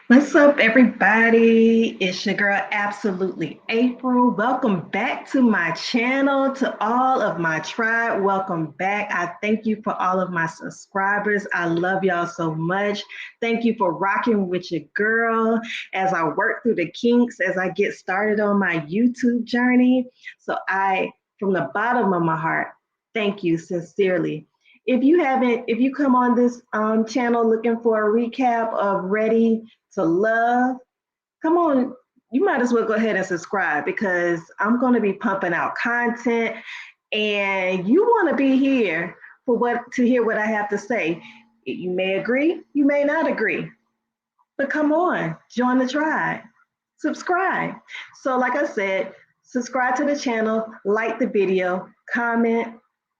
What's up, everybody? It's your girl, Absolutely April. Welcome back to my channel. To all of my tribe, welcome back. I thank you for all of my subscribers. I love y'all so much. Thank you for rocking with your girl as I work through the kinks, as I get started on my YouTube journey. From the bottom of my heart, thank you sincerely. If you come on this channel looking for a recap of Ready to Love, come on, you might as well go ahead and subscribe because I'm going to be pumping out content and you want to be here for what to hear what I have to say. You may agree, you may not agree, but come on, join the tribe, subscribe. So, like I said, subscribe to the channel, like the video, comment,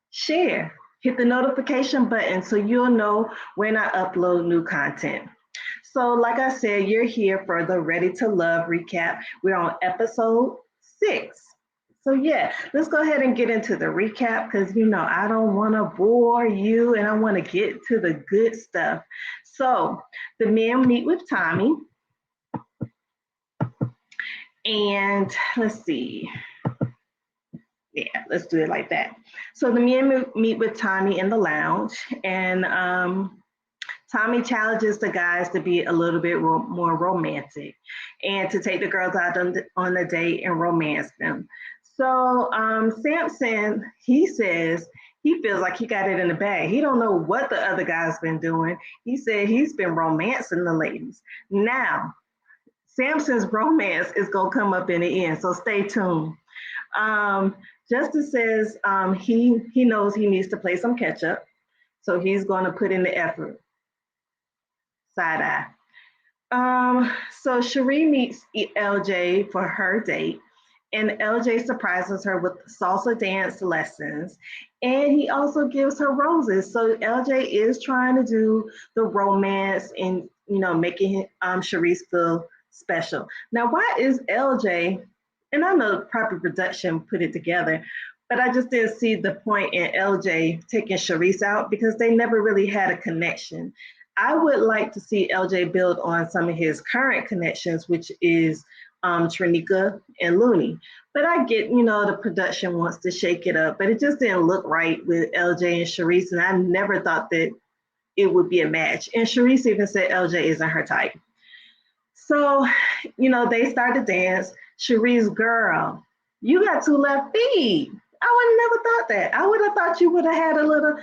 share, hit the notification button so you'll know when I upload new content. So, like I said, you're here for the Ready to Love recap. We're on episode 6. So, yeah, let's go ahead and get into the recap because, I don't want to bore you and I want to get to the good stuff. So, the men meet with Tommy, and let's see. Yeah, let's do it like that. So, the men meet with Tommy in the lounge, and Tommy challenges the guys to be a little bit more romantic and to take the girls out on a date and romance them. So Samson, he says he feels like he got it in the bag. He don't know what the other guy's been doing. He said he's been romancing the ladies. Now, Samson's romance is going to come up in the end, so stay tuned. Um, Justice says he knows he needs to play some catch up, so he's going to put in the effort. Side eye. So Cherie meets LJ for her date, and LJ surprises her with salsa dance lessons, and he also gives her roses. So LJ is trying to do the romance and making Charisse feel special. Now, why is LJ? And I know proper production put it together, but I just didn't see the point in LJ taking Charisse out because they never really had a connection. I would like to see LJ build on some of his current connections, which is Trinica and Looney. But I get, the production wants to shake it up, but it just didn't look right with LJ and Charisse, and I never thought that it would be a match. And Charisse even said LJ isn't her type. So, they start to dance. Charisse, girl, you got two left feet. I would have never thought that. I would have thought you would have had a little,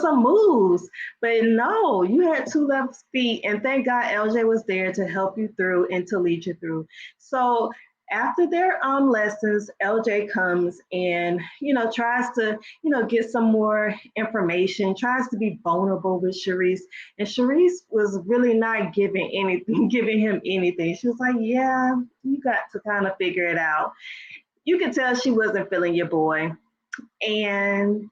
some moves. But no, you had two left feet. And thank God LJ was there to help you through and to lead you through. So after their lessons, LJ comes and tries to get some more information, tries to be vulnerable with Charisse, and Charisse was really not giving anything, giving him anything. She was like, "Yeah, you got to kind of figure it out." You could tell she wasn't feeling your boy, and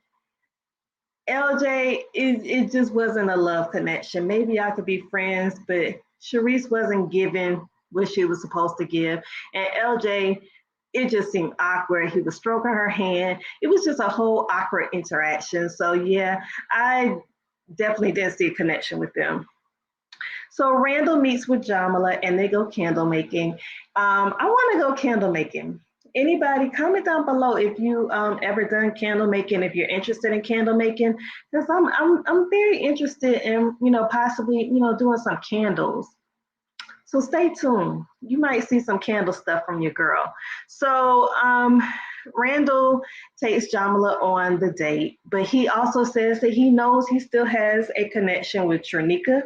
LJ, it just wasn't a love connection. Maybe I could be friends, but Charisse wasn't giving what she was supposed to give. And LJ, it just seemed awkward. He was stroking her hand. It was just a whole awkward interaction. So yeah, I definitely didn't see a connection with them. So Randall meets with Jamila and they go candle making. I want to go candle making. Anybody, comment down below if you ever done candle making, if you're interested in candle making, because I'm very interested in possibly doing some candles. So stay tuned. You might see some candle stuff from your girl. So Randall takes Jamila on the date, but he also says that he knows he still has a connection with Trinica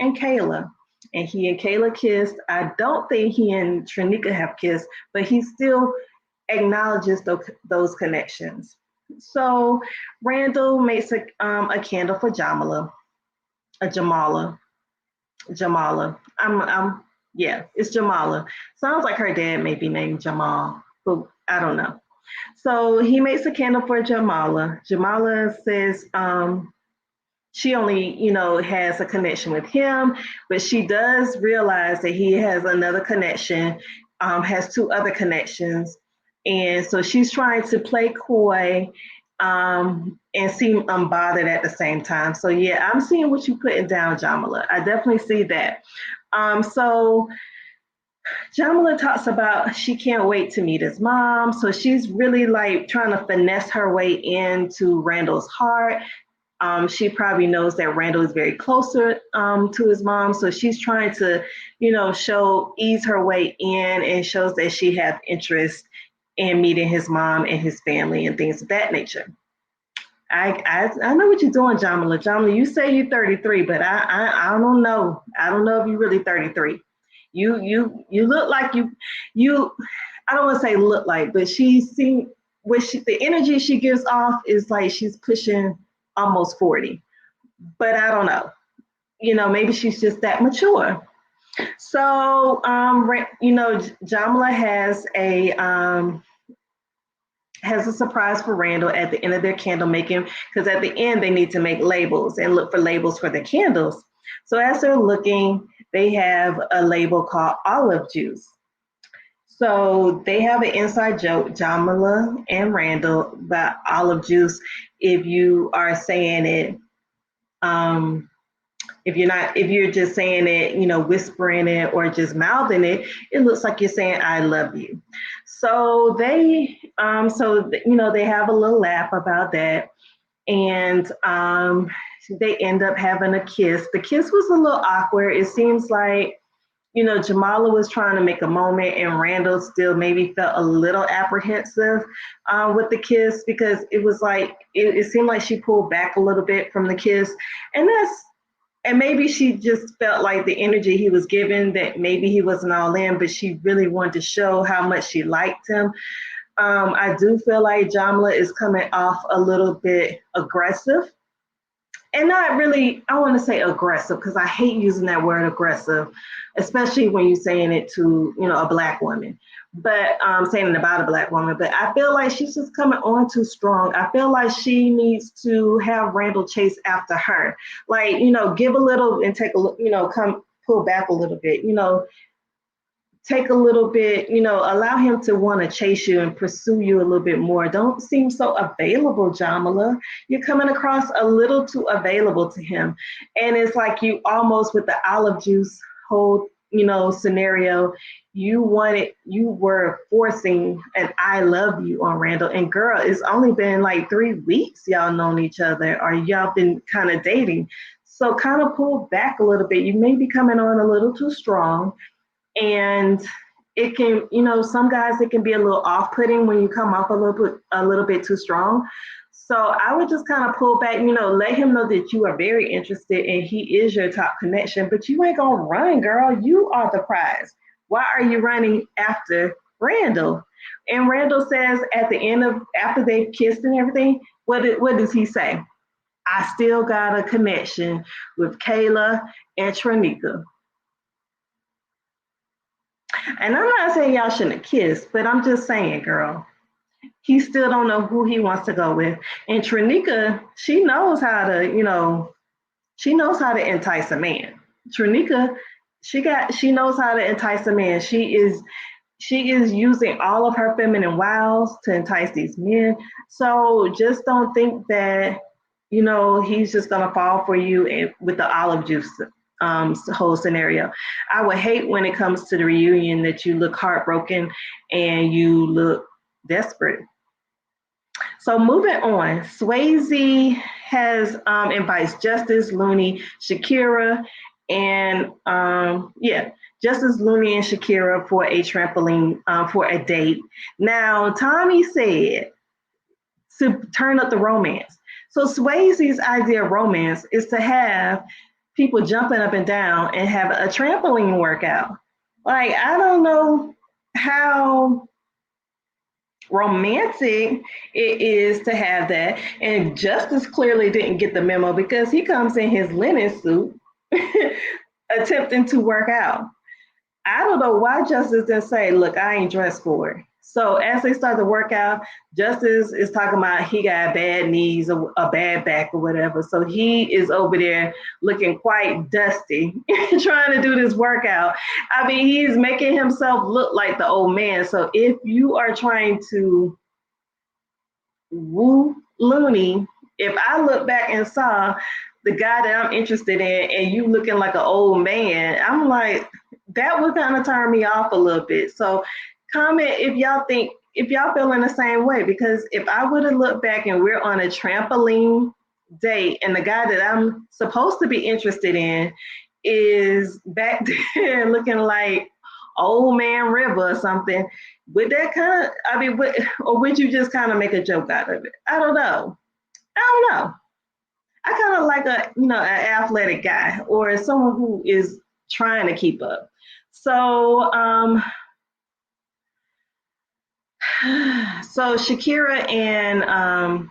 and Kayla. And he and Kayla kissed. I don't think he and Trinica have kissed, but he still acknowledges those connections. So Randall makes a candle for Jamila, a Jamala. Yeah, it's Jamala. Sounds like her dad may be named Jamal, but I don't know. So he makes a candle for Jamala. Jamala says she only, has a connection with him, but she does realize that he has another connection, has two other connections. And so she's trying to play coy and seem unbothered at the same time. So yeah, I'm seeing what you're putting down, Jamala. I definitely see that. So Jamila talks about she can't wait to meet his mom. So she's really like trying to finesse her way into Randall's heart. She probably knows that Randall is very closer to his mom. So she's trying to, ease her way in, and shows that she has interest in meeting his mom and his family and things of that nature. I know what you're doing, Jamila. Jamila, you say you're 33, but I don't know. I don't know if you're really 33. You look like you. I don't want to say look like, but she seems the energy she gives off is like she's pushing almost 40. But I don't know. Maybe she's just that mature. So Jamila has a surprise for Randall at the end of their candle making, because at the end they need to make labels and look for labels for the candles. So as they're looking, they have a label called olive juice. So they have an inside joke, Jamila and Randall, about olive juice. If you are saying it, if you're just saying it, whispering it or just mouthing it, it looks like you're saying "I love you." So they have a little laugh about that, and they end up having a kiss. The kiss was a little awkward. It seems like Jamala was trying to make a moment, and Randall still maybe felt a little apprehensive with the kiss, because it was like it seemed like she pulled back a little bit from the kiss, and maybe she just felt like the energy he was giving, that maybe he wasn't all in, but she really wanted to show how much she liked him. I do feel like Jamila is coming off a little bit aggressive. And not really, I want to say aggressive, because I hate using that word aggressive, especially when you're saying it to, a Black woman, but saying it about a Black woman. But I feel like she's just coming on too strong. I feel like she needs to have Randall chase after her. Like, give a little and take a look, come pull back a little bit, take a little bit, allow him to want to chase you and pursue you a little bit more. Don't seem so available, Jamila. You're coming across a little too available to him. And it's like you almost, with the olive juice whole, scenario, you were forcing an "I love you" on Randall. And girl, it's only been like 3 weeks y'all known each other, or y'all been kind of dating. So kind of pull back a little bit. You may be coming on a little too strong. And it can, some guys, it can be a little off-putting when you come off a little bit too strong. So I would just kind of pull back, let him know that you are very interested and he is your top connection, but you ain't gonna run, girl. You are the prize. Why are you running after Randall? And Randall says at the end after they've kissed and everything, what does he say? "I still got a connection with Kayla and Trinika." And I'm not saying y'all shouldn't have kissed, but I'm just saying, girl, he still don't know who he wants to go with. And Trinika, she knows how to, she knows how to entice a man. Trinika, she knows how to entice a man. She is using all of her feminine wiles to entice these men. So just don't think that, he's just gonna fall for you with the olive juice whole scenario. I would hate when it comes to the reunion that you look heartbroken and you look desperate. So moving on, Swayze has invites Justice, Looney, Shakira, and Justice, Looney, and Shakira for a trampoline for a date. Now, Tommy said to turn up the romance. So Swayze's idea of romance is to have people jumping up and down and have a trampoline workout. Like, I don't know how romantic it is to have that. And Justice clearly didn't get the memo, because he comes in his linen suit attempting to work out. I don't know why Justice didn't say, "Look, I ain't dressed for it." So as they start to work out, Justice is talking about he got bad knees or a bad back or whatever. So he is over there looking quite dusty, trying to do this workout. I mean, he's making himself look like the old man. So if you are trying to woo Looney, if I look back and saw the guy that I'm interested in and you looking like an old man. I'm like, that would kind of turn me off a little bit. So comment if y'all feeling the same way, because if I would have looked back and we're on a trampoline date and the guy that I'm supposed to be interested in is back there looking like old man River or something, would that kind of, I mean, or would you just kind of make a joke out of it? I don't know. I don't know. I kind of like an athletic guy or someone who is trying to keep up. So, so Shakira and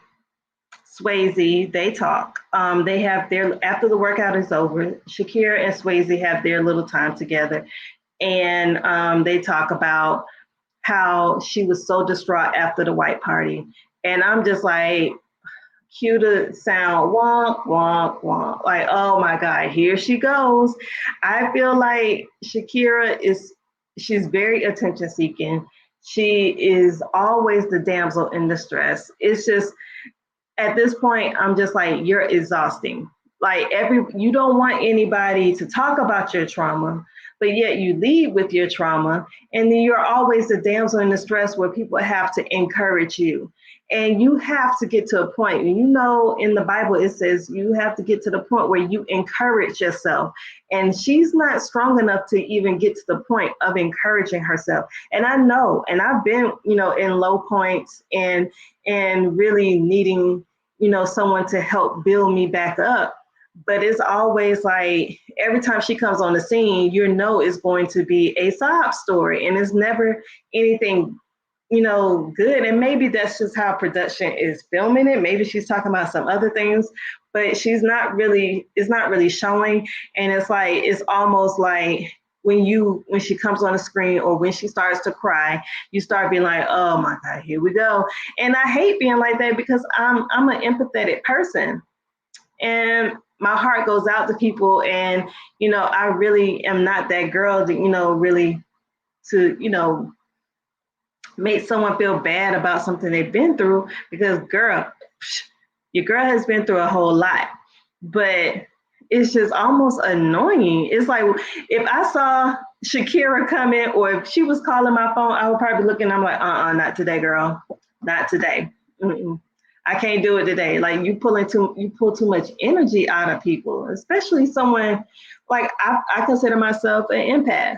Swayze, they talk. They have their, after the workout is over, Shakira and Swayze have their little time together, and they talk about how she was so distraught after the white party, and I'm just like, cue the sound, wonk, wonk, wonk. Like, oh my God, here she goes. I feel like she's very attention seeking. She is always the damsel in distress. It's just, at this point, I'm just like, you're exhausting. Like you don't want anybody to talk about your trauma, but yet you lead with your trauma. And then you're always the damsel in distress where people have to encourage you. And you have to get to a point, and in the Bible, it says you have to get to the point where you encourage yourself. And she's not strong enough to even get to the point of encouraging herself. And I know, and I've been, in low points and really needing, someone to help build me back up. But it's always like every time she comes on the scene, it's going to be a sob story, and it's never anything good. And maybe that's just how production is filming it. Maybe she's talking about some other things, but it's not really showing. And it's almost like when she comes on the screen or when she starts to cry, you start being like, oh my God, here we go. And I hate being like that because I'm an empathetic person. And my heart goes out to people. And, I really am not that girl to, really to, make someone feel bad about something they've been through, because girl, your girl has been through a whole lot. But it's just almost annoying. It's like if I saw Shakira come in, or if she was calling my phone, I would probably look and I'm like, not today, girl, not today. Mm-mm. I can't do it today. Like you pull too much energy out of people, especially someone like I consider myself an empath.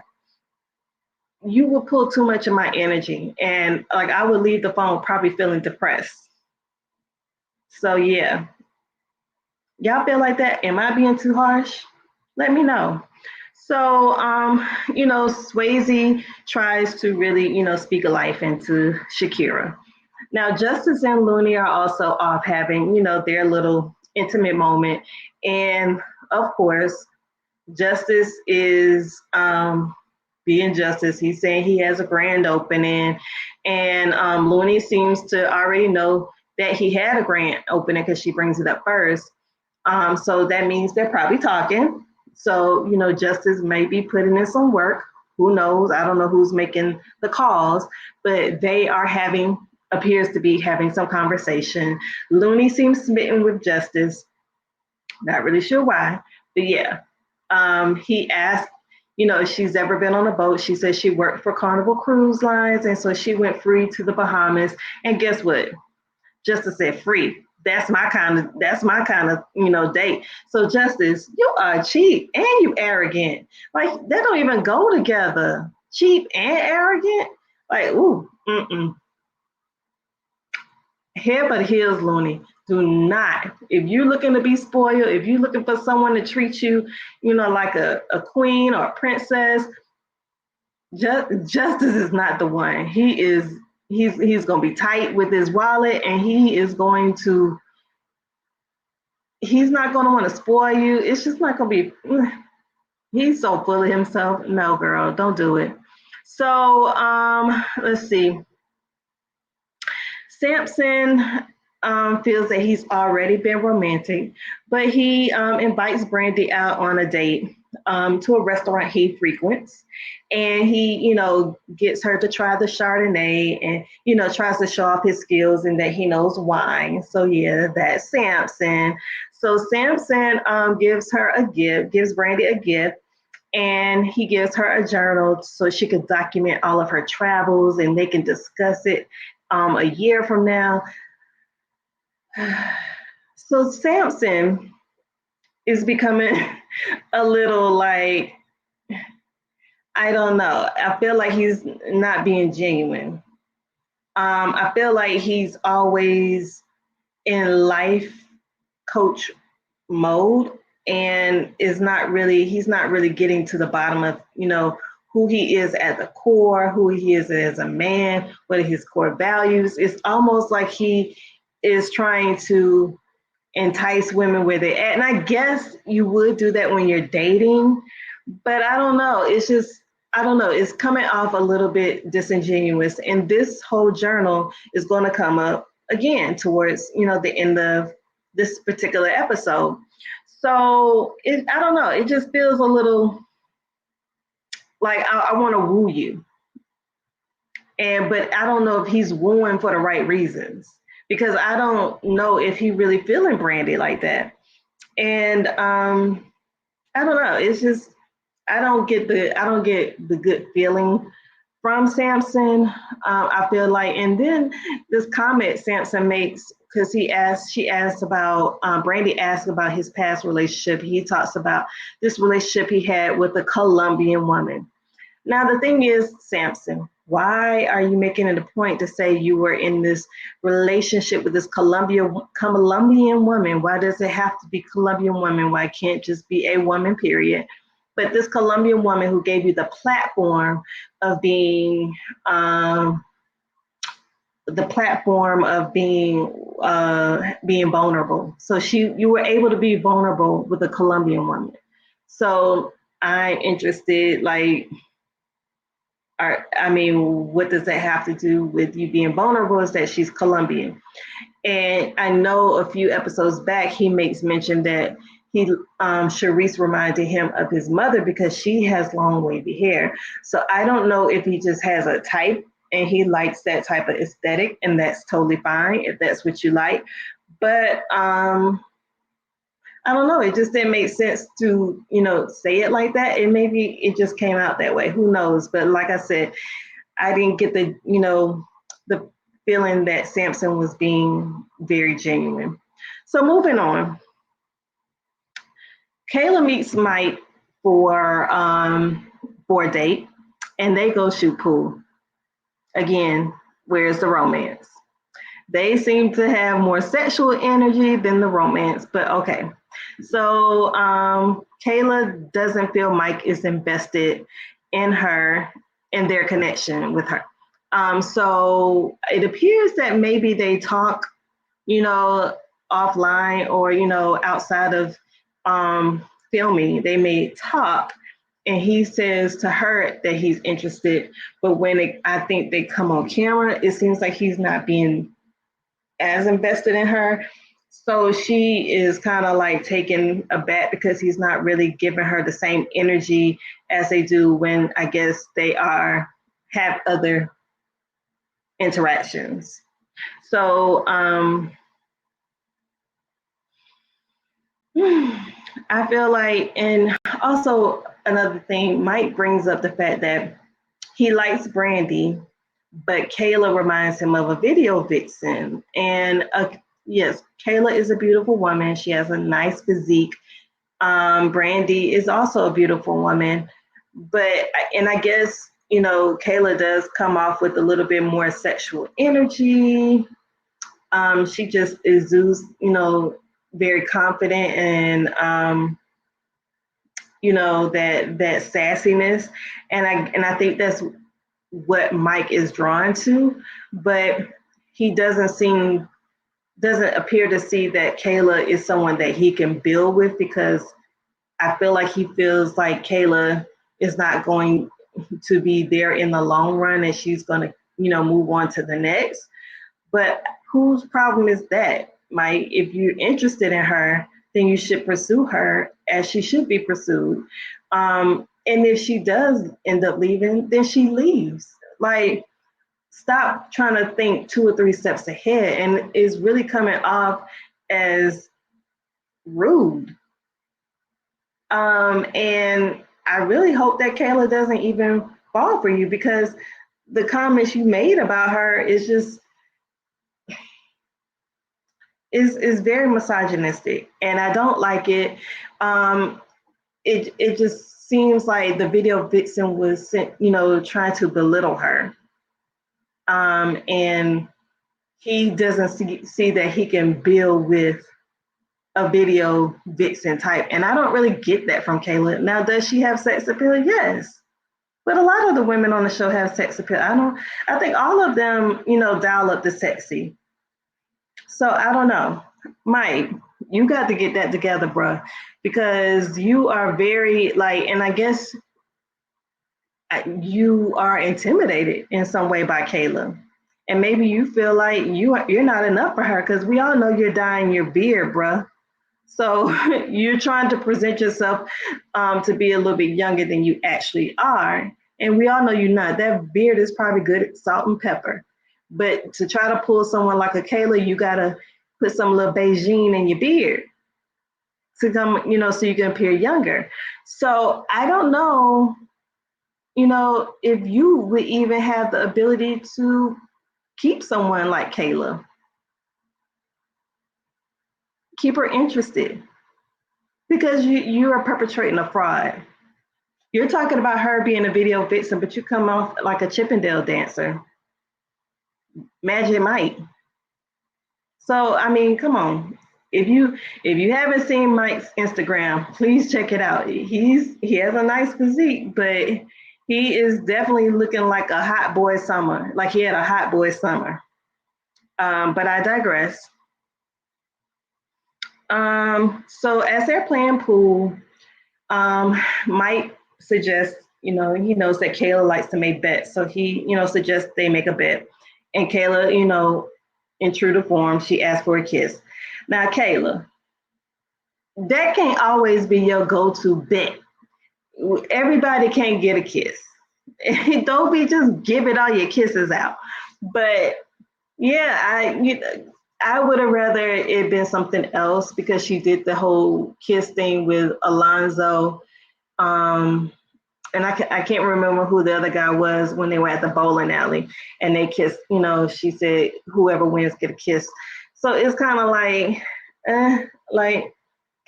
You would pull too much of my energy, and like I would leave the phone probably feeling depressed. So yeah, y'all feel like that? Am I being too harsh? Let me know. So Swayze tries to really speak a life into Shakira. Now Justice and Looney are also off having their little intimate moment, and of course Justice is being Justice. He's saying he has a grand opening, and Looney seems to already know that he had a grand opening because she brings it up first. So that means they're probably talking. So, Justice may be putting in some work. Who knows? I don't know who's making the calls, but they appears to be having some conversation. Looney seems smitten with Justice. Not really sure why, but yeah. He asked, if she's ever been on a boat. She said she worked for Carnival Cruise Lines, and so she went free to the Bahamas. And guess what? Justice said free. That's my kind of date. So Justice, you are cheap and you arrogant. Like they don't even go together. Cheap and arrogant. Like, ooh, Head but heels, Looney. Do not. If you're looking to be spoiled, if you're looking for someone to treat you, like a queen or a princess, Justice is not the one. He's going to be tight with his wallet, and he's not going to want to spoil you. It's just not going to be, he's so full of himself. No, girl, don't do it. So let's see. Samson feels that he's already been romantic, but he invites Brandy out on a date. to a restaurant he frequents, and he, gets her to try the Chardonnay, and tries to show off his skills and that he knows wine. So yeah, that's Samson. So Samson gives her a gift, gives Brandy a gift, and he gives her a journal so she could document all of her travels, and they can discuss it a year from now. So Samson is becoming a little like, I don't know. I feel like he's not being genuine. I feel like he's always in life coach mode, and he's not really getting to the bottom of, who he is at the core, who he is as a man, what are his core values. It's almost like he is trying to entice women where they're at. And I guess you would do that when you're dating, but I don't know. It's just, I don't know. It's coming off a little bit disingenuous. And this whole journal is going to come up again towards, the end of this particular episode. So I don't know. It just feels a little like I want to woo you. But I don't know if he's wooing for the right reasons, because I don't know if he really feeling Brandy like that. And I don't know. It's just I don't get the good feeling from Samson. I feel like, and then this comment Samson makes, because she asked about, Brandy asked about his past relationship. He talks about this relationship he had with a Colombian woman. Now, the thing is, Samson, why are you making it a point to say you were in this relationship with this Colombian woman? Why does it have to be Colombian woman? Why can't it just be a woman, period? But this Colombian woman who gave you the platform of being being vulnerable. So you were able to be vulnerable with a Colombian woman. So I'm interested, like, what does that have to do with you being vulnerable? Is that she's Colombian. And I know a few episodes back, he makes mention that Charisse reminded him of his mother because she has long wavy hair. So I don't know if he just has a type and he likes that type of aesthetic, and that's totally fine if that's what you like. But I don't know. It just didn't make sense to, say it like that. And maybe it just came out that way. Who knows? But like I said, I didn't get the feeling that Samson was being very genuine. So moving on. Kayla meets Mike for a date, and they go shoot pool. Again, where's the romance? They seem to have more sexual energy than the romance, but okay. So Kayla doesn't feel Mike is invested in her, in their connection with her. So it appears that maybe they talk, offline or, outside of filming, they may talk, and he says to her that he's interested. But when I think they come on camera, it seems like he's not being as invested in her. So she is kind of like taken aback because he's not really giving her the same energy as they do when I guess they have other interactions. So I feel like, and also another thing, Mike brings up the fact that he likes Brandy, but Kayla reminds him of a video vixen. And yes, Kayla is a beautiful woman. She has a nice physique. Brandy is also a beautiful woman, and I guess, Kayla does come off with a little bit more sexual energy. She just exudes, very confident and, that sassiness. And I think that's what Mike is drawn to, but he doesn't appear to see that Kayla is someone that he can build with, because I feel like he feels like Kayla is not going to be there in the long run, and she's going to, move on to the next. But whose problem is that, Mike? If you're interested in her, then you should pursue her as she should be pursued. And if she does end up leaving, then she leaves. Like, stop trying to think 2 or 3 steps ahead, and it's really coming off as rude. And I really hope that Kayla doesn't even fall for you, because the comments you made about her is very misogynistic, and I don't like it. It just seems like the video vixen was, trying to belittle her, and he doesn't see that he can build with a video vixen type. And I don't really get that from Kayla. Now, does she have sex appeal? Yes. But a lot of the women on the show have sex appeal. I think all of them, dial up the sexy. So I don't know. Mike, you got to get that together, bruh, because you are very, like, and I guess you are intimidated in some way by Kayla. And maybe you feel like you're not enough for her, because we all know you're dyeing your beard, bruh. So you're trying to present yourself to be a little bit younger than you actually are. And we all know you're not. That beard is probably good at salt and pepper. But to try to pull someone like a Kayla, you got to put some little Beijing in your beard to come, so you can appear younger. So I don't know, if you would even have the ability to keep someone like Kayla. Keep her interested, because you are perpetrating a fraud. You're talking about her being a video vixen, but you come off like a Chippendale dancer. Magic Mike. So I mean, come on. If you haven't seen Mike's Instagram, please check it out. He has a nice physique, but he is definitely looking like a hot boy summer. Like he had a hot boy summer. But I digress. So as they're playing pool, Mike suggests, he knows that Kayla likes to make bets. So he, suggests they make a bet. And Kayla, in true to form, she asked for a kiss. Now, Kayla, that can't always be your go-to bet. Everybody can't get a kiss. Don't be just giving all your kisses out. But yeah, I would have rather it been something else, because she did the whole kiss thing with Alonzo. And I can't remember who the other guy was when they were at the bowling alley and they kissed. She said whoever wins get a kiss. So it's kind of like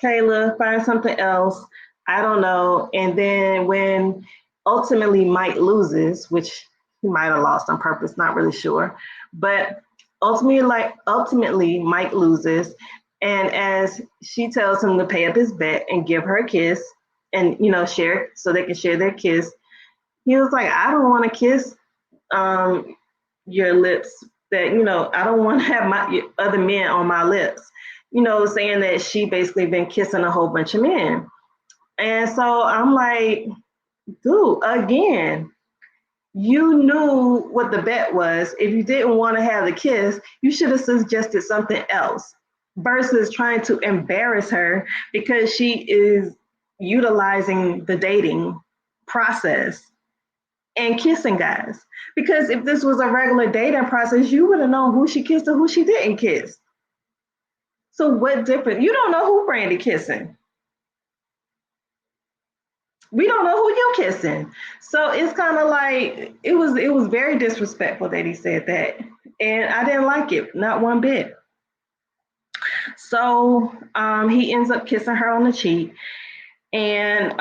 Kayla, find something else. I don't know. And then when ultimately Mike loses, which he might have lost on purpose, not really sure, but ultimately Mike loses, and as she tells him to pay up his bet and give her a kiss, and share, so they can share their kiss, he was like, I don't want to kiss your lips, that I don't want to have my other men on my lips, saying that she basically been kissing a whole bunch of men. And so I'm like, dude, again, you knew what the bet was. If you didn't want to have the kiss, you should have suggested something else, versus trying to embarrass her because she is utilizing the dating process and kissing guys. Because if this was a regular dating process, you would have known who she kissed and who she didn't kiss. So what different? You don't know who Brandy kissing. We don't know who you're kissing. So it's kind of like it was very disrespectful that he said that. And I didn't like it, not one bit. So he ends up kissing her on the cheek. And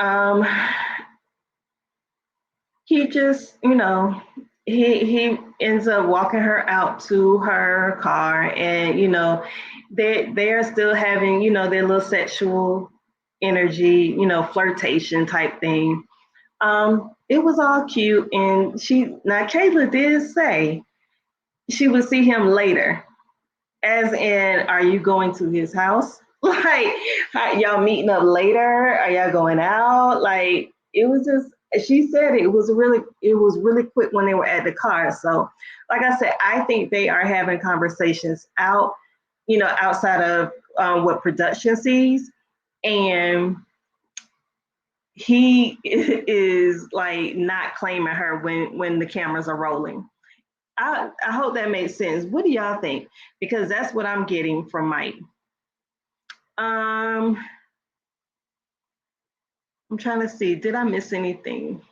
he just, he ends up walking her out to her car, and they're still having, their little sexual energy, flirtation type thing. It was all cute, and now Kayla did say she would see him later, as in, are you going to his house? Like, y'all meeting up later? Are y'all going out? Like, it was just, she said it was really quick when they were at the car. So, like I said, I think they are having conversations outside of what production sees. And he is like not claiming her when the cameras are rolling. I hope that makes sense. What do y'all think? Because that's what I'm getting from Mike. I'm trying to see, did I miss anything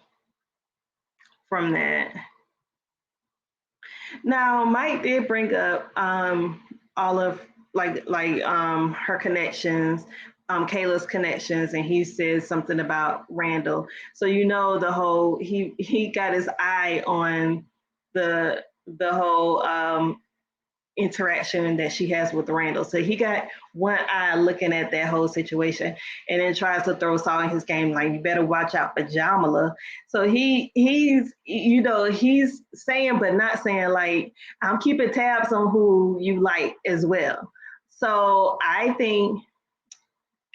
from that? Now, Mike did bring up all of her connections, Kayla's connections, and he said something about Randall. So you know the whole he got his eye on the whole interaction that she has with Randall. So he got one eye looking at that whole situation and then tries to throw salt in his game, like, you better watch out for Jamala. So he's he's saying but not saying, like, I'm keeping tabs on who you like as well. So I think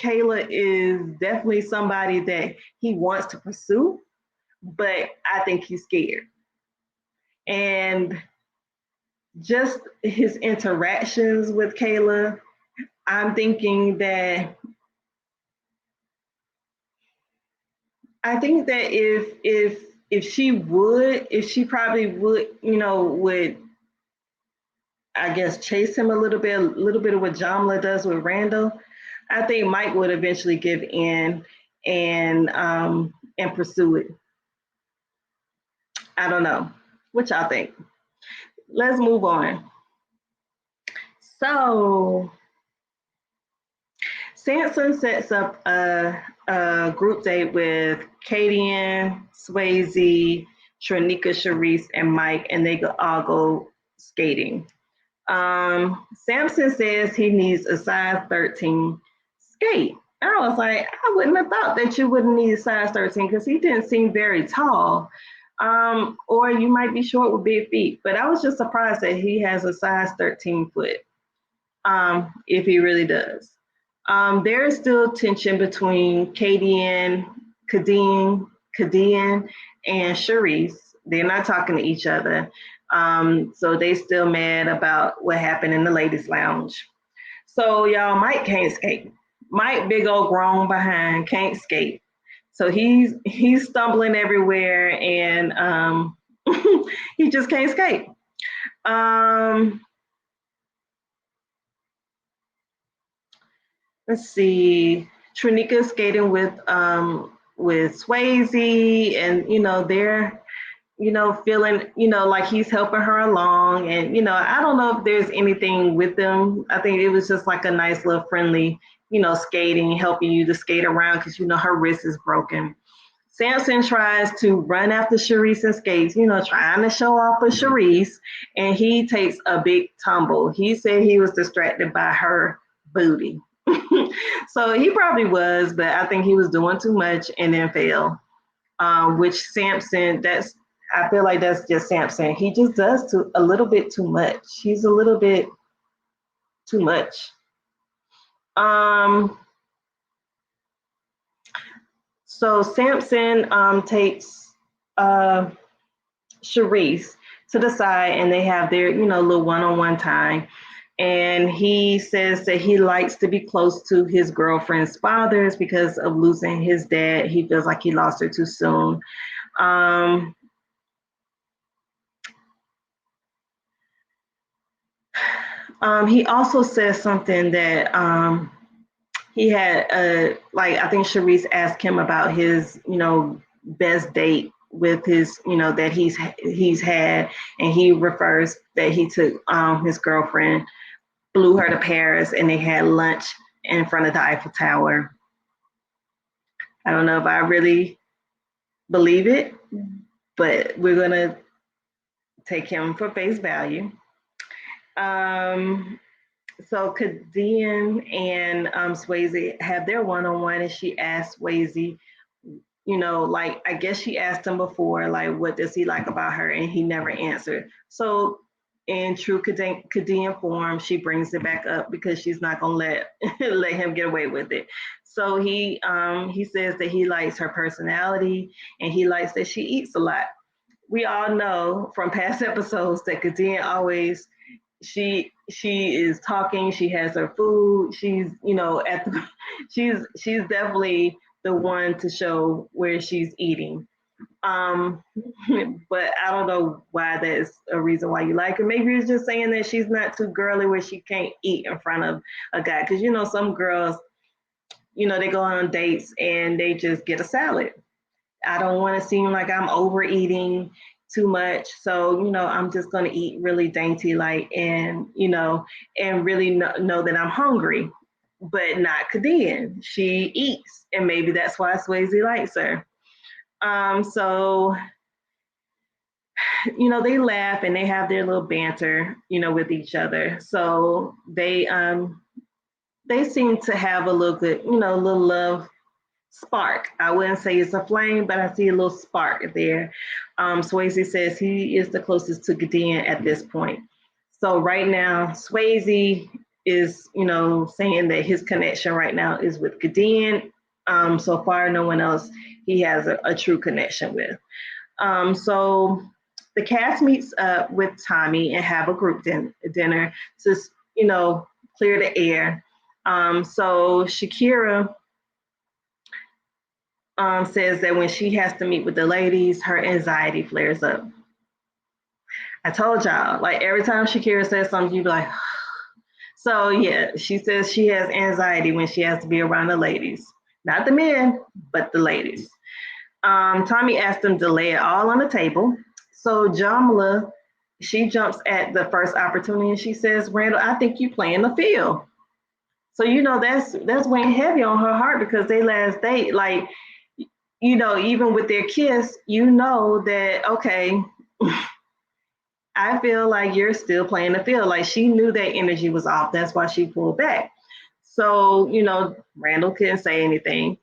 Kayla is definitely somebody that he wants to pursue, but I think he's scared. And just his interactions with Kayla, I'm thinking that if she probably would, would, I guess, chase him a little bit of what Jamla does with Randall, I think Mike would eventually give in and pursue it. I don't know. What y'all think? Let's move on. So Samson sets up a group date with Kayla, Swayze, Tronika, Charisse, and Mike, and they all go skating. Samson says he needs a size 13 skate. I was like, I wouldn't have thought that you wouldn't need a size 13 because he didn't seem very tall. Or you might be short with big feet, but I was just surprised that he has a size 13 foot, if he really does. There is still tension between Kadeen, and Charisse. They're not talking to each other. So they still mad about what happened in the ladies' lounge. So y'all, Mike can't skate. Mike, big old grown behind, can't skate. So he's stumbling everywhere, and he just can't skate. Let's see. Tronika skating with Swayze, and they're feeling like he's helping her along, and I don't know if there's anything with them. I think it was just like a nice little friendly skating, helping you to skate around because her wrist is broken. Samson tries to run after Charisse and skates, trying to show off for Charisse, and he takes a big tumble. He said he was distracted by her booty. So he probably was, but I think he was doing too much and then fell. Which Samson, I feel like that's just Samson. He just does a little bit too much. He's a little bit too much. So Samson takes Charisse to the side, and they have their little one-on-one time. And he says that he likes to be close to his girlfriend's fathers because of losing his dad. He feels like he lost her too soon. He also says something that he had, I think Charisse asked him about his, best date with his, that he's had, and he refers that he took his girlfriend, flew her to Paris, and they had lunch in front of the Eiffel Tower. I don't know if I really believe it, but we're gonna take him for face value. So Kadeen and Swayze have their one-on-one, and she asked Swayze, I guess she asked him before, like, what does he like about her, and he never answered. So in true Kadeen form, she brings it back up because she's not gonna let let him get away with it. So he says that he likes her personality, and he likes that she eats a lot. We all know from past episodes that Kadeen always she is talking, she has her food, she's at the she's definitely the one to show where she's eating. Um, but I don't know why that's a reason why you like her. Maybe it's just saying that she's not too girly where she can't eat in front of a guy. Because you know, some girls, you know, they go on dates and they just get a salad. I don't want to seem like I'm overeating too much. So, you know, I'm just going to eat really dainty, like, and, you know, and really know that I'm hungry, but not Kadean. She eats, and maybe that's why Swayze likes her. So, you know, they laugh and they have their little banter, you know, with each other. So they seem to have a little good, you know, little love spark. I wouldn't say it's a flame, but I see a little spark there. Swayze says he is the closest to Gideon at this point. So right now, Swayze is, you know, saying that his connection right now is with Gideon. So far, no one else he has a true connection with. So the cast meets up with Tommy and have a group dinner to, you know, clear the air. So Shakira says that when she has to meet with the ladies, her anxiety flares up. I told y'all, like every time Shakira says something, you be like, so yeah, she says she has anxiety when she has to be around the ladies, not the men, but the ladies. Tommy asked them to lay it all on the table. So Jamila, she jumps at the first opportunity and she says, Randall, I think you playing the field. So you know that's weighing heavy on her heart because they last date, like, you know, even with their kiss, you know that, okay, I feel like you're still playing the field. Like she knew that energy was off. That's why she pulled back. So, you know, Randall couldn't say anything.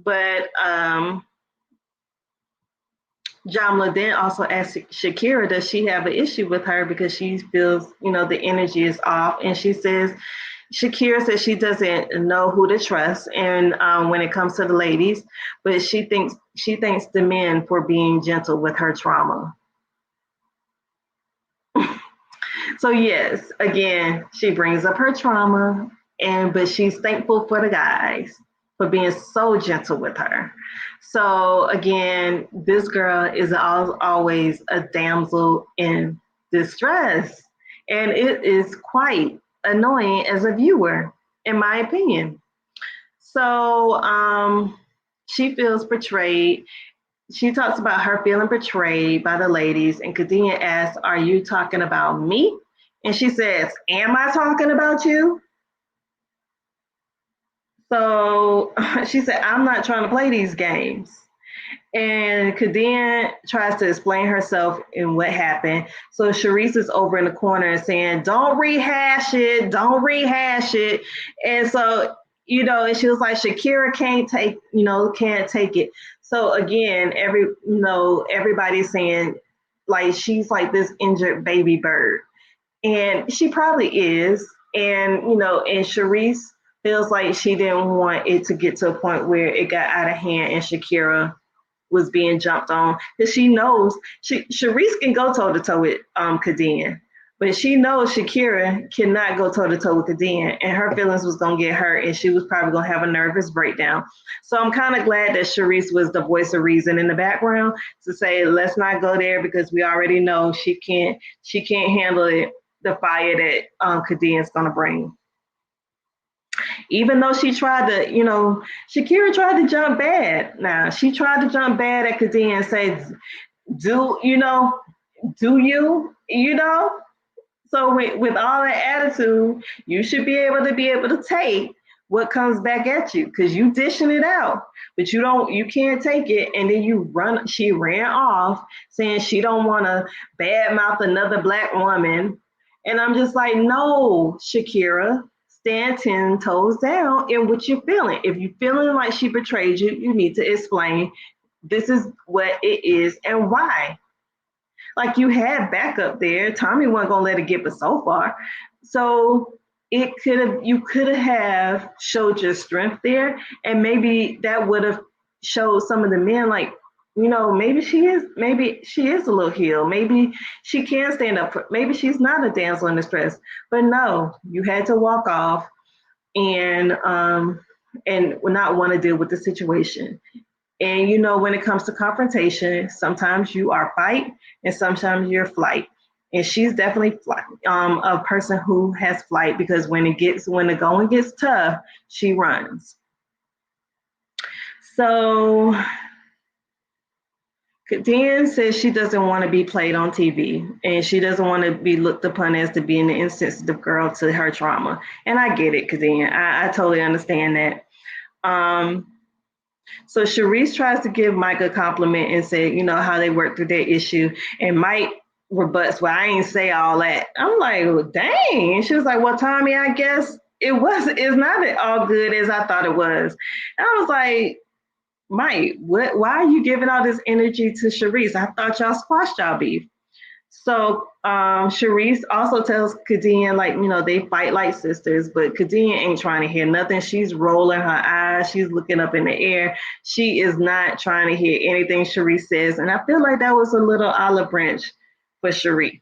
But Jamla then also asked Shakira, does she have an issue with her because she feels, you know, the energy is off? And she says, Shakira says she doesn't know who to trust, and when it comes to the ladies, but she thanks the men for being gentle with her trauma. So yes, again, she brings up her trauma, and but she's thankful for the guys for being so gentle with her. So again, this girl is always a damsel in distress, and it is quite annoying as a viewer, in my opinion. So she feels betrayed. She talks about her feeling betrayed by the ladies, and Kadia asks, are you talking about me? And she says, am I talking about you? So she said, I'm not trying to play these games. And Kadia tries to explain herself and what happened. So Charisse is over in the corner and saying, don't rehash it, don't rehash it. And so, you know, and she was like, Shakira can't take it. So again, everybody's saying like she's like this injured baby bird. And she probably is. And, you know, and Charisse feels like she didn't want it to get to a point where it got out of hand and Shakira was being jumped on, because she knows Charisse can go toe to toe with Kadeem, but she knows Shakira cannot go toe to toe with Kadeem, and her feelings was gonna get hurt, and she was probably gonna have a nervous breakdown. So I'm kind of glad that Charisse was the voice of reason in the background to say, let's not go there because we already know she can't handle it, the fire that Kadeem's gonna bring. Even though she tried to, you know, Shakira tried to jump bad. Now she tried to jump bad at Kadia and say, do you know, do you know? So with all that attitude, you should be able to take what comes back at you because you dishing it out, but you can't take it. And then she ran off saying she don't want to badmouth another black woman. And I'm just like, no, Shakira, stand 10 toes down in what you're feeling. If you're feeling like she betrayed you, you need to explain this is what it is and why. Like you had backup there. Tommy wasn't gonna let it get but so far. So you could have showed your strength there, and maybe that would have showed some of the men like, you know, maybe she is a little healed. Maybe she can stand up for, maybe she's not a damsel in distress. But no, you had to walk off. And and not want to deal with the situation. And you know, when it comes to confrontation, sometimes you are fight and sometimes you're flight. And she's definitely a person who has flight, because when the going gets tough, she runs. So Kadian says she doesn't want to be played on TV, and she doesn't want to be looked upon as to being the insensitive girl to her trauma. And I get it, Kadian. I totally understand that. So Charisse tries to give Mike a compliment and say, you know, how they worked through their issue. And Mike rebuts, well, I ain't say all that. I'm like, well, dang. And she was like, well, Tommy, I guess it's not all good as I thought it was. And I was like, Mike, why are you giving all this energy to Charisse? I thought y'all squashed y'all beef. So Charisse also tells Kadian, like, you know, they fight like sisters, but Kadian ain't trying to hear nothing. She's rolling her eyes. She's looking up in the air. She is not trying to hear anything Charisse says. And I feel like that was a little olive branch for Charisse,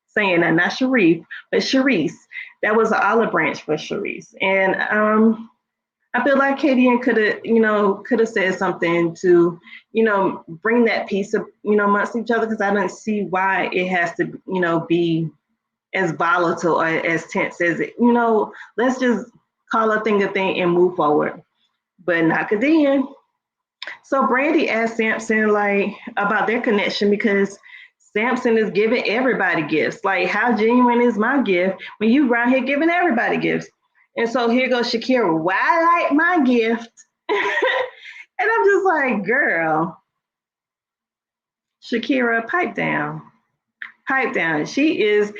saying that, not Sharif, but Charisse. That was an olive branch for Charisse. And I feel like Katie and could have said something to, you know, bring that peace of, you know, amongst each other, because I don't see why it has to, you know, be as volatile or as tense as it, you know, let's just call a thing and move forward. But not Kadeem. So Brandy asked Samson like about their connection, because Samson is giving everybody gifts. Like, how genuine is my gift when you around here giving everybody gifts? And so here goes Shakira, why I like my gift? And I'm just like, girl, Shakira, pipe down. Pipe down. Shakira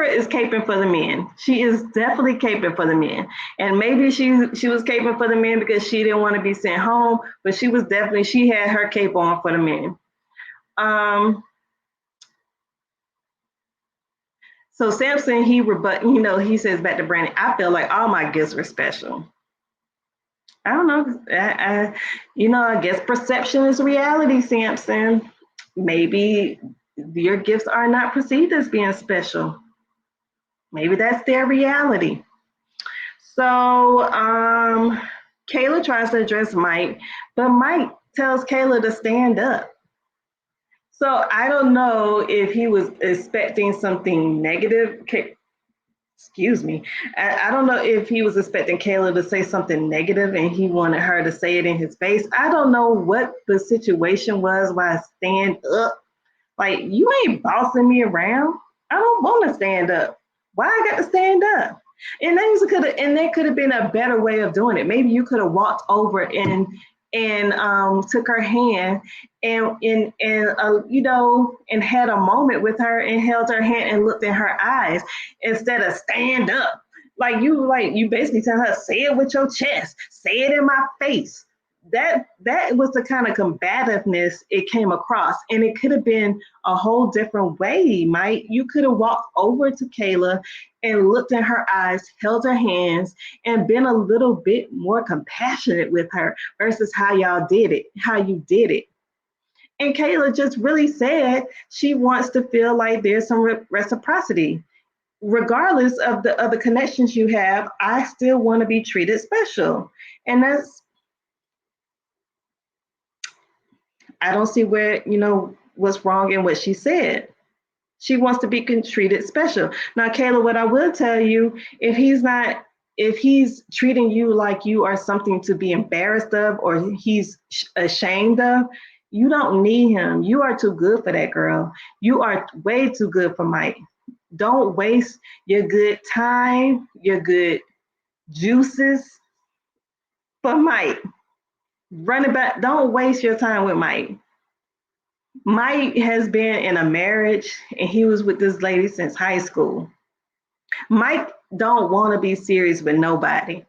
is caping for the men. She is definitely caping for the men. And maybe she was caping for the men because she didn't want to be sent home, but she had her cape on for the men. So Samson, he says back to Brandon, I feel like all my gifts were special. I don't know. I guess perception is reality, Samson. Maybe your gifts are not perceived as being special. Maybe that's their reality. So Kayla tries to address Mike, but Mike tells Kayla to stand up. So I don't know if he was expecting something negative. Excuse me. I don't know if he was expecting Kayla to say something negative and he wanted her to say it in his face. I don't know what the situation was. Why stand up? Like, you ain't bossing me around. I don't want to stand up. Why I got to stand up? And there could have been a better way of doing it. Maybe you could have walked over and took her hand and had a moment with her and held her hand and looked in her eyes instead of stand up. You basically tell her, say it with your chest, say it in my face. That was the kind of combativeness it came across, and it could have been a whole different way, Mike. You could have walked over to Kayla and looked in her eyes, held her hands, and been a little bit more compassionate with her versus how you did it. And Kayla just really said she wants to feel like there's some reciprocity. Regardless of the other connections you have, I still want to be treated special. And I don't see what's wrong in what she said. She wants to be treated special. Now, Kayla, what I will tell you, if he's treating you like you are something to be embarrassed of or he's ashamed of, you don't need him. You are too good for that, girl. You are way too good for Mike. Don't waste your good time, your good juices for Mike. Run it back. Don't waste your time with Mike. Mike has been in a marriage and he was with this lady since high school. Mike don't want to be serious with nobody.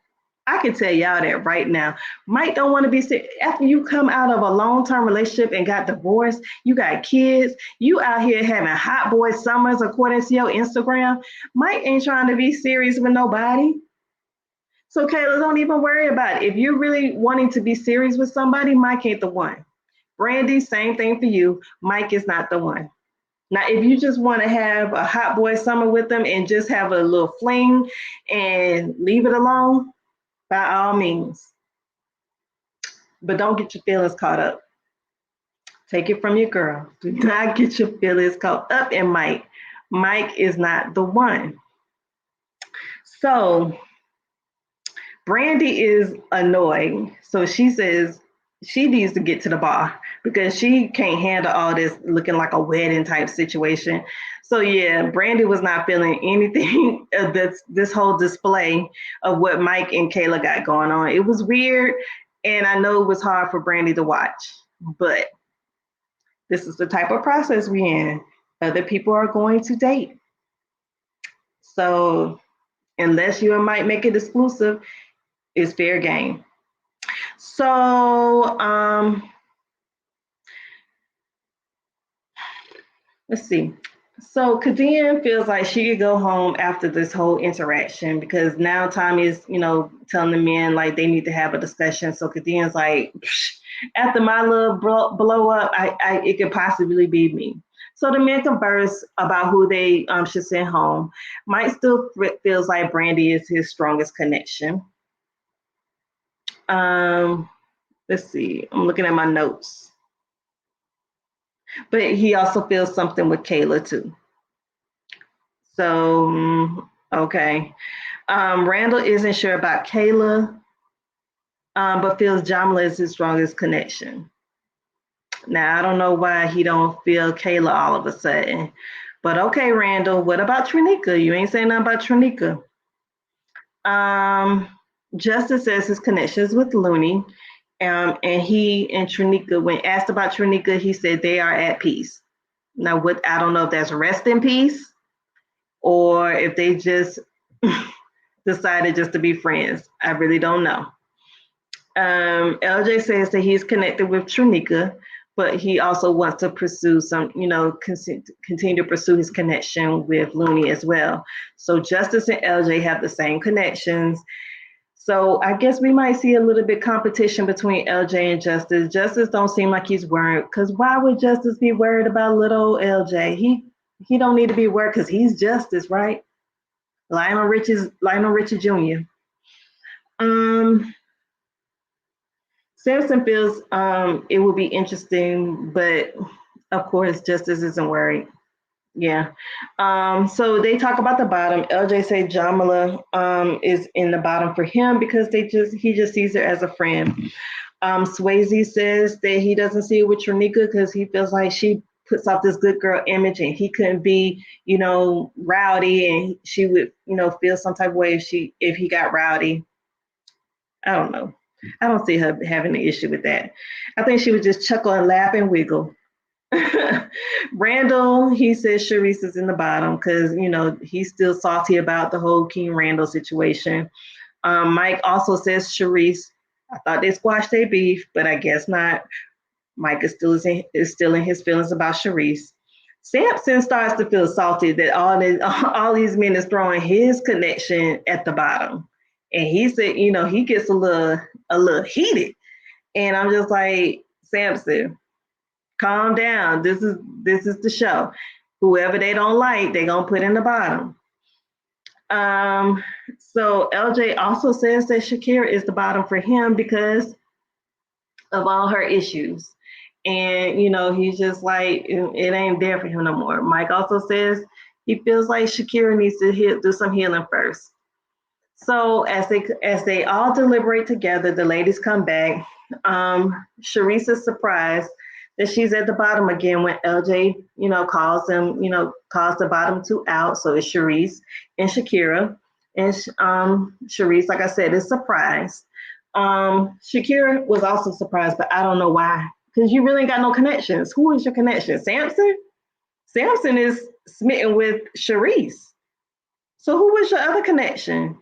I can tell y'all that right now. Mike don't want to be serious. After you come out of a long-term relationship and got divorced, you got kids, you out here having hot boy summers according to your Instagram. Mike ain't trying to be serious with nobody. So Kayla, don't even worry about it. If you're really wanting to be serious with somebody, Mike ain't the one. Brandy, same thing for you. Mike is not the one. Now, if you just want to have a hot boy summer with them and just have a little fling and leave it alone, by all means. But don't get your feelings caught up. Take it from your girl. Do not get your feelings caught up in Mike. Mike is not the one. So Brandy is annoyed. So she says she needs to get to the bar because she can't handle all this looking like a wedding type situation. So yeah, Brandy was not feeling anything of this whole display of what Mike and Kayla got going on. It was weird, and I know it was hard for Brandy to watch, but this is the type of process we're in. Other people are going to date. So unless you and Mike make it exclusive, it's fair game. So let's see. So Kadeem feels like she could go home after this whole interaction because now Tommy is, telling the men like they need to have a discussion. So Kadeem's like, after my little blow up, it could possibly be me. So the men converse about who they should send home. Mike still feels like Brandy is his strongest connection. Let's see. I'm looking at my notes. But he also feels something with Kayla too. So, okay. Randall isn't sure about Kayla, but feels Jamila is his strongest connection. Now, I don't know why he don't feel Kayla all of a sudden. But okay, Randall, what about Trinika? You ain't saying nothing about Trinika. Justice says his connections with Looney. And he and Trinika, when asked about Trinika, he said they are at peace. Now, what I don't know if that's rest in peace or if they just decided just to be friends. I really don't know. LJ says that he's connected with Trinika, but he also wants to pursue continue to pursue his connection with Looney as well. So Justice and LJ have the same connections. So I guess we might see a little bit competition between LJ and Justice. Justice don't seem like he's worried, because why would Justice be worried about little LJ? He don't need to be worried because he's Justice, right? Lionel Richie Jr. Samson feels it will be interesting, but of course Justice isn't worried. Yeah. So they talk about the bottom. LJ say Jamila is in the bottom for him because he just sees her as a friend. Swayze says that he doesn't see it with Trinika because he feels like she puts off this good girl image and he couldn't be, rowdy, and she would, feel some type of way if he got rowdy. I don't know. I don't see her having an issue with that. I think she would just chuckle and laugh and wiggle. Randall, he says Charisse is in the bottom because, he's still salty about the whole King Randall situation. Mike also says Charisse. I thought they squashed their beef, but I guess not. Mike is still in his feelings about Charisse. Samson starts to feel salty that all these men is throwing his connection at the bottom. And he said, he gets a little heated. And I'm just like, Samson, calm down. This is the show. Whoever they don't like, they're gonna put in the bottom. So LJ also says that Shakira is the bottom for him because of all her issues. And he's just like, it ain't there for him no more. Mike also says he feels like Shakira needs to do some healing first. So as they all deliberate together, the ladies come back. Charisse is surprised that she's at the bottom again when LJ, calls the bottom two out. So it's Charisse and Shakira. And Charisse, like I said, is surprised. Shakira was also surprised, but I don't know why. Because you really ain't got no connections. Who is your connection? Samson? Samson is smitten with Charisse. So who was your other connection?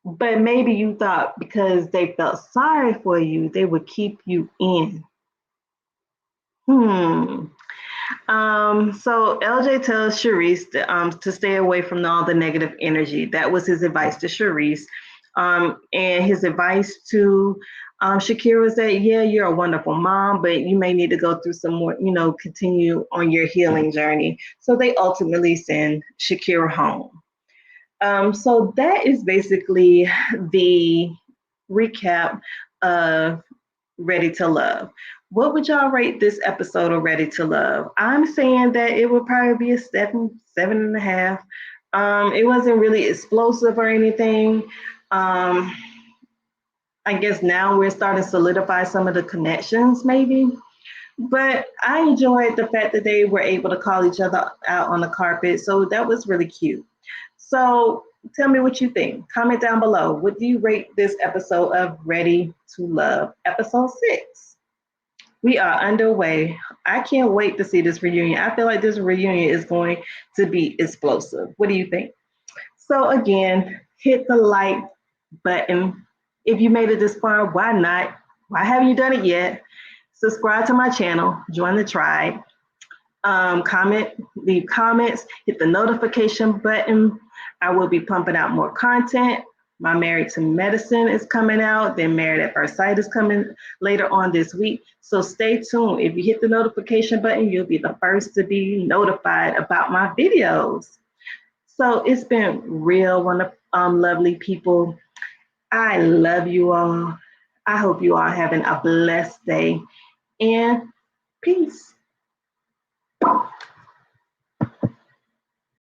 But maybe you thought because they felt sorry for you, they would keep you in. So LJ tells Charisse to stay away from all the negative energy. That was his advice to Charisse. And his advice to Shakira said, yeah, you're a wonderful mom, but you may need to go through some more, continue on your healing journey. So they ultimately send Shakira home. So that is basically the recap of Ready to Love. What would y'all rate this episode of Ready to Love? I'm saying that it would probably be a 7.5. It wasn't really explosive or anything. Um, I guess now we're starting to solidify some of the connections, maybe. But I enjoyed the fact that they were able to call each other out on the carpet. So that was really cute. So tell me what you think. Comment down below. What do you rate this episode of Ready to Love, episode 6? We are underway. I can't wait to see this reunion. I feel like this reunion is going to be explosive. What do you think? So again, hit the like button. If you made it this far, why not? Why haven't you done it yet? Subscribe to my channel, join the tribe, comment, leave comments, hit the notification button. I will be pumping out more content. My Married to Medicine is coming out. Then Married at First Sight is coming later on this week. So stay tuned. If you hit the notification button, you'll be the first to be notified about my videos. So it's been real, lovely people. I love you all. I hope you all having a blessed day, and peace.